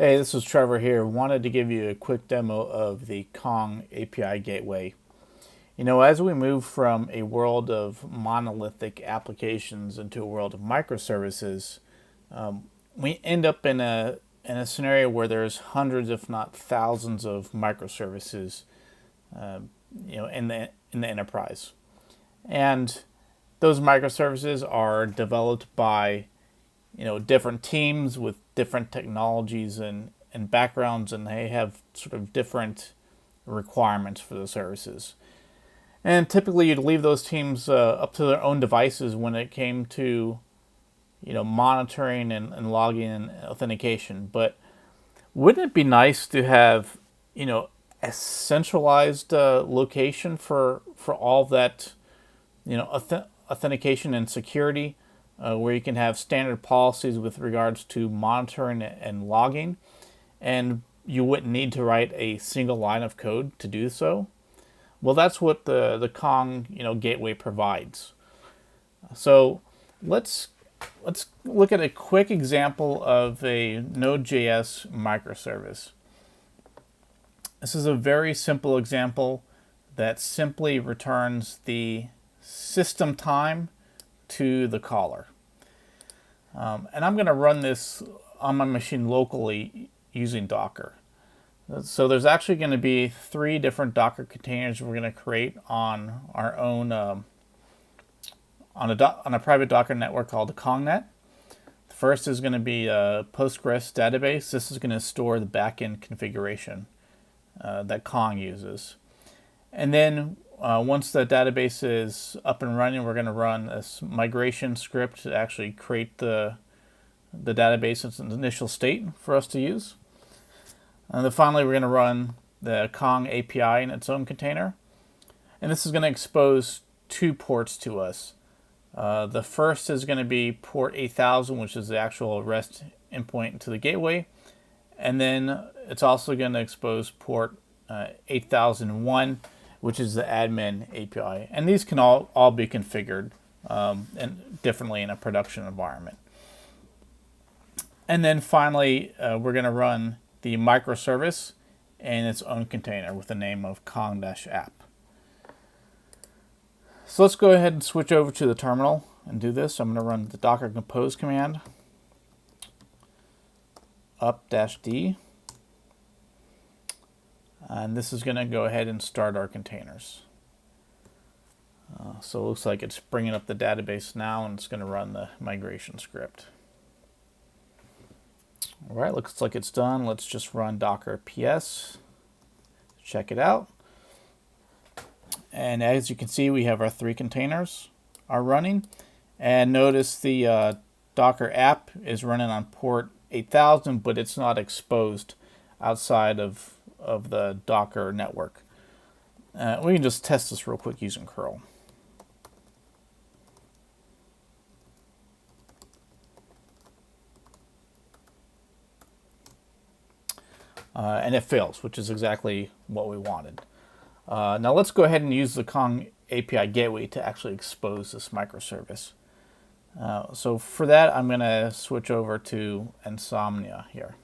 Hey, this is Trevor here. Wanted to give you a quick demo of the Kong API Gateway. As we move from a world of monolithic applications into a world of microservices, we end up in a scenario where there's hundreds, if not thousands, of microservices, in the enterprise, and those microservices are developed by different teams with different technologies and backgrounds, and they have sort of different requirements for the services. And typically, you'd leave those teams up to their own devices when it came to monitoring and logging and authentication. But wouldn't it be nice to have a centralized location for all that authentication and security, where you can have standard policies with regards to monitoring and logging, and you wouldn't need to write a single line of code to do so? Well, that's what the Kong gateway provides. So let's look at a quick example of a Node.js microservice. This is a very simple example that simply returns the system time to the caller. And I'm going to run this on my machine locally using Docker. So there's actually going to be 3 different Docker containers we're going to create on our own on a private Docker network called the KongNet. The first is going to be a Postgres database. This is going to store the backend configuration that Kong uses. And then once the database is up and running, we're going to run this migration script to actually create the database as an initial state for us to use. And then finally, we're going to run the Kong API in its own container. And this is going to expose 2 ports to us. The first is going to be port 8000, which is the actual REST endpoint to the gateway. And then it's also going to expose port 8001, which is the admin API. And these can all be configured and differently in a production environment. And then finally, we're going to run the microservice in its own container with the name of Kong-app. So let's go ahead and switch over to the terminal and do this. I'm going to run the docker compose command, up-d, and this is going to go ahead and start our containers. So it looks like it's bringing up the database now, and it's going to run the migration script. All right, looks like it's done. Let's just run docker ps, check it out. And as you can see, we have our 3 containers are running. And notice the Docker app is running on port 8000, but it's not exposed outside of the Docker network. We can just test this real quick using curl. And it fails, which is exactly what we wanted. Now let's go ahead and use the Kong API Gateway to actually expose this microservice. So for that, I'm going to switch over to Insomnia here.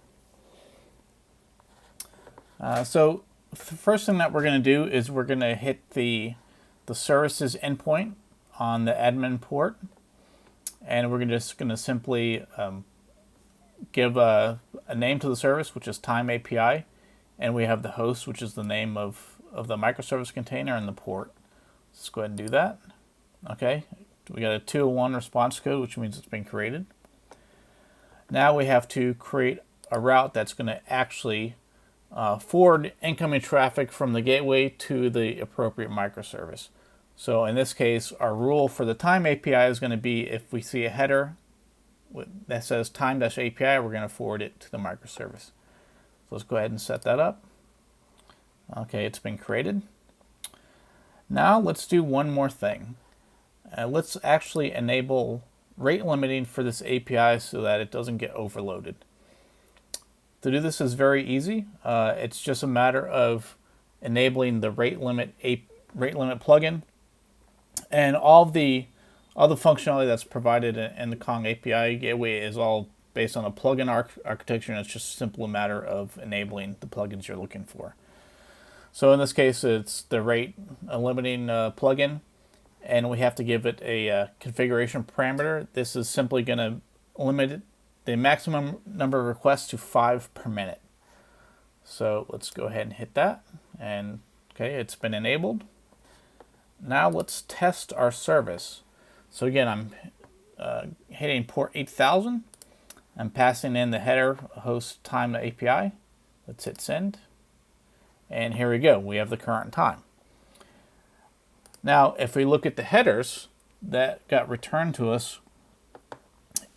So the first thing that we're going to do is we're going to hit the services endpoint on the admin port, and we're just going to simply give a name to the service, which is Time API, and we have the host, which is the name of the microservice container, and the port. Let's go ahead and do that. Okay, we got a 201 response code, which means it's been created. Now we have to create a route that's going to actually forward incoming traffic from the gateway to the appropriate microservice. So in this case, our rule for the Time API is going to be if we see a header that says time-API, we're going to forward it to the microservice. So let's go ahead and set that up. Okay, it's been created. Now let's do one more thing. Let's actually enable rate limiting for this API so that it doesn't get overloaded. To do this is very easy. It's just a matter of enabling the rate limit plugin, and all the functionality that's provided in the Kong API Gateway is all based on a plugin architecture, and it's just a simple matter of enabling the plugins you're looking for. So in this case, it's the rate limiting plugin, and we have to give it a configuration parameter. This is simply going to limit the maximum number of requests to 5 per minute. So let's go ahead and hit that, and okay, it's been enabled. Now let's test our service. So again, I'm hitting port 8000. I'm passing in the header host time to API. Let's hit send. And here we go. We have the current time. Now, if we look at the headers that got returned to us,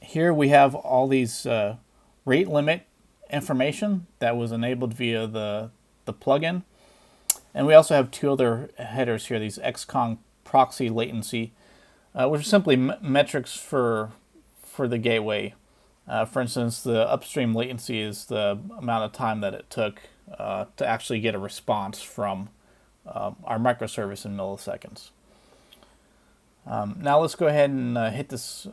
here we have all these rate limit information that was enabled via the plugin. And we also have two other headers here, these XCOM proxy latency, which are simply metrics for the gateway. For instance, the upstream latency is the amount of time that it took to actually get a response from our microservice in milliseconds. Now let's go ahead and hit this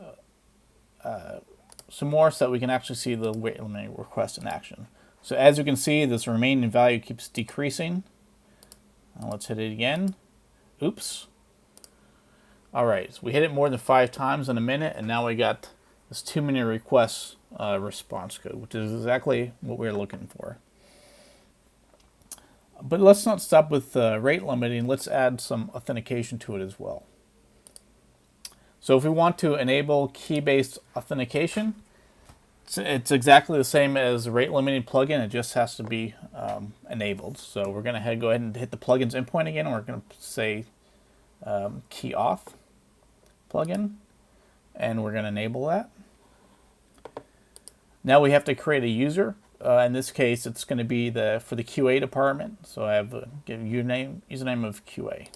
some more so that we can actually see the rate limiting request in action. So as you can see, this remaining value keeps decreasing. Let's hit it again. Oops. All right, so we hit it more than 5 times in a minute, and now we got this too many requests response code, which is exactly what we're looking for. But let's not stop with rate limiting. Let's add some authentication to it as well. So if we want to enable key-based authentication, it's exactly the same as the rate limiting plugin. It just has to be enabled. So we're going to go ahead and hit the plugins endpoint again. And we're going to say key off plugin, and we're going to enable that. Now we have to create a user. In this case, it's going to be for the QA department. So I have a username of QA.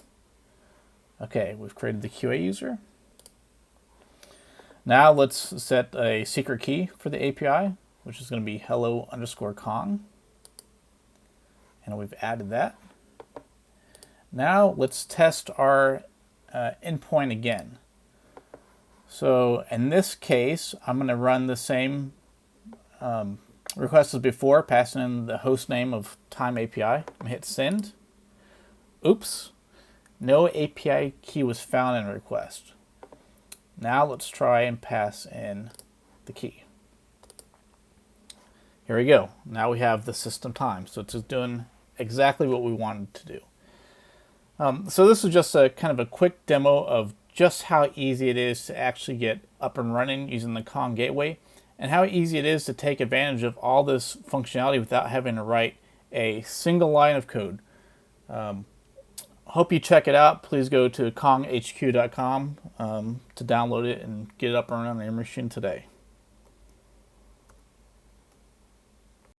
Okay, we've created the QA user. Now let's set a secret key for the API, which is going to be hello_Kong. And we've added that. Now let's test our endpoint again. So in this case, I'm going to run the same request as before, passing in the host name of Time API. I'm going to hit send. Oops, no API key was found in request. Now let's try and pass in the key. Here we go. Now we have the system time. So it's just doing exactly what we wanted to do. So this is just a kind of a quick demo of just how easy it is to actually get up and running using the Kong Gateway, and how easy it is to take advantage of all this functionality without having to write a single line of code. Hope you check it out. Please go to konghq.com to download it and get it up and running on your machine today.